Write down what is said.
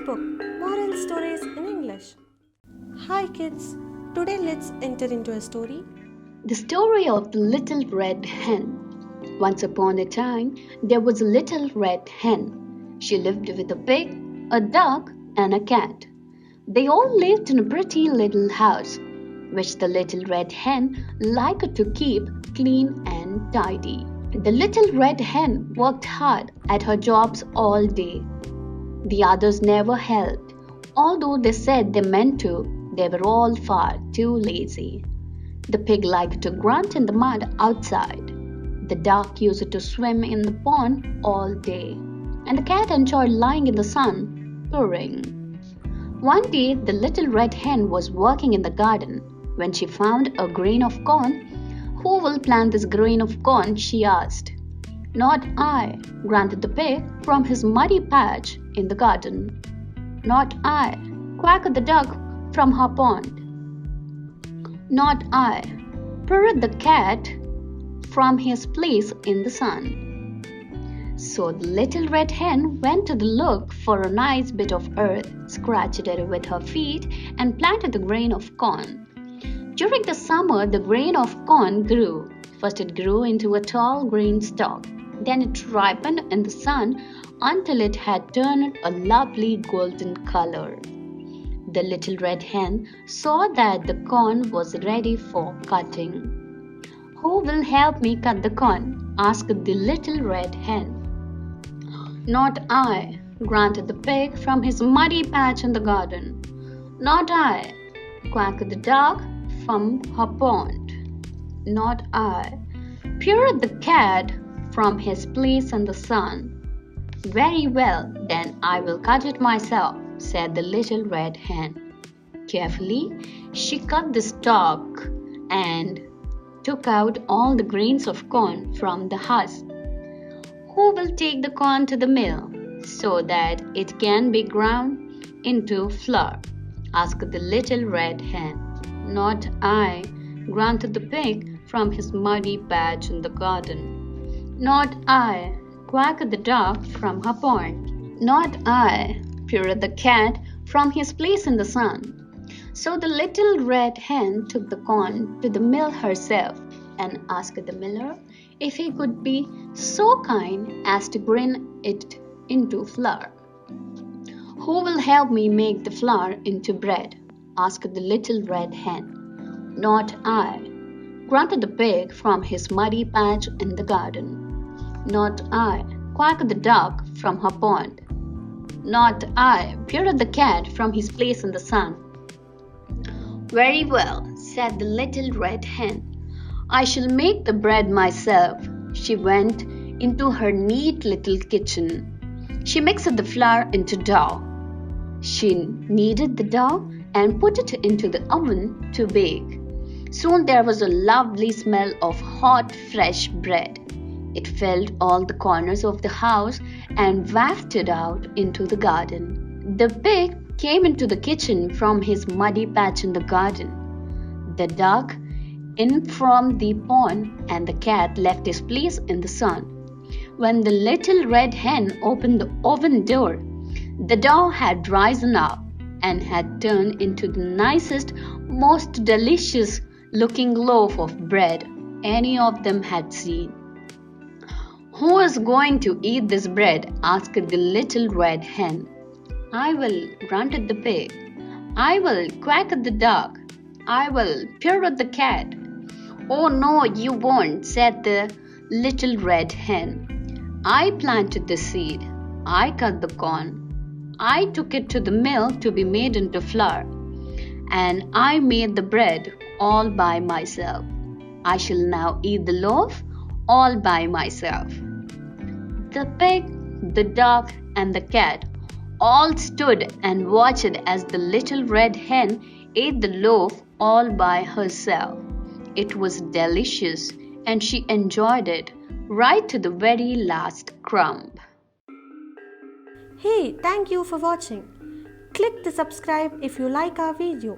book, Moral Stories in English. Hi kids, today let's enter into a story. The story of the little red hen. Once upon a time, there was a little red hen. She lived with a pig, a duck, and a cat. They all lived in a pretty little house, which the little red hen liked to keep clean and tidy. The little red hen worked hard at her jobs all day. The others never helped. Although they said they meant to, they were all far too lazy. The pig liked to grunt in the mud outside. The duck used to swim in the pond all day. And the cat enjoyed lying in the sun, purring. One day, the little red hen was working in the garden when she found a grain of corn. "Who will plant this grain of corn?" she asked. "Not I," grunted the pig from his muddy patch in the garden. "Not I," quacked the duck from her pond. "Not I," purred the cat from his place in the sun. So the little red hen went to look for a nice bit of earth, scratched it with her feet, and planted the grain of corn. During the summer, the grain of corn grew. First it grew into a tall green stalk. Then it ripened in the sun until it had turned a lovely golden color. The little red hen saw that the corn was ready for cutting. "Who will help me cut the corn?" asked the little red hen. "Not I," grunted the pig from his muddy patch in the garden. "Not I," quacked the duck from her pond. "Not I," purred the cat from his place in the sun. "Very well, then I will cut it myself," said the little red hen. Carefully, she cut the stalk and took out all the grains of corn from the husk. "Who will take the corn to the mill so that it can be ground into flour?" asked the little red hen. "Not I," grunted the pig from his muddy patch in the garden. "Not I," quacked the duck from her pond. "Not I," purred the cat from his place in the sun. So the little red hen took the corn to the mill herself and asked the miller if he could be so kind as to grind it into flour. "Who will help me make the flour into bread?" asked the little red hen. "Not I," grunted the pig from his muddy patch in the garden. "Not I," quacked the duck from her pond. "Not I," purred the cat from his place in the sun. "Very well," said the little red hen. "I shall make the bread myself." She went into her neat little kitchen. She mixed the flour into dough. She kneaded the dough and put it into the oven to bake. Soon there was a lovely smell of hot, fresh bread. It filled all the corners of the house and wafted out into the garden. The pig came into the kitchen from his muddy patch in the garden. The duck in from the pond, and the cat left his place in the sun. When the little red hen opened the oven door, the dough had risen up and had turned into the nicest, most delicious looking loaf of bread any of them had seen. "Who is going to eat this bread?" asked the little red hen. "I will," grunted the pig. "I will," quacked the duck. "I will," purred the cat. "Oh no, you won't," said the little red hen. "I planted the seed. I cut the corn. I took it to the mill to be made into flour. And I made the bread all by myself. I shall now eat the loaf all by myself." The pig, the duck, and the cat all stood and watched as the little red hen ate the loaf all by herself. It was delicious, and she enjoyed it right to the very last crumb. Hey, thank you for watching. Click the subscribe if you like our video.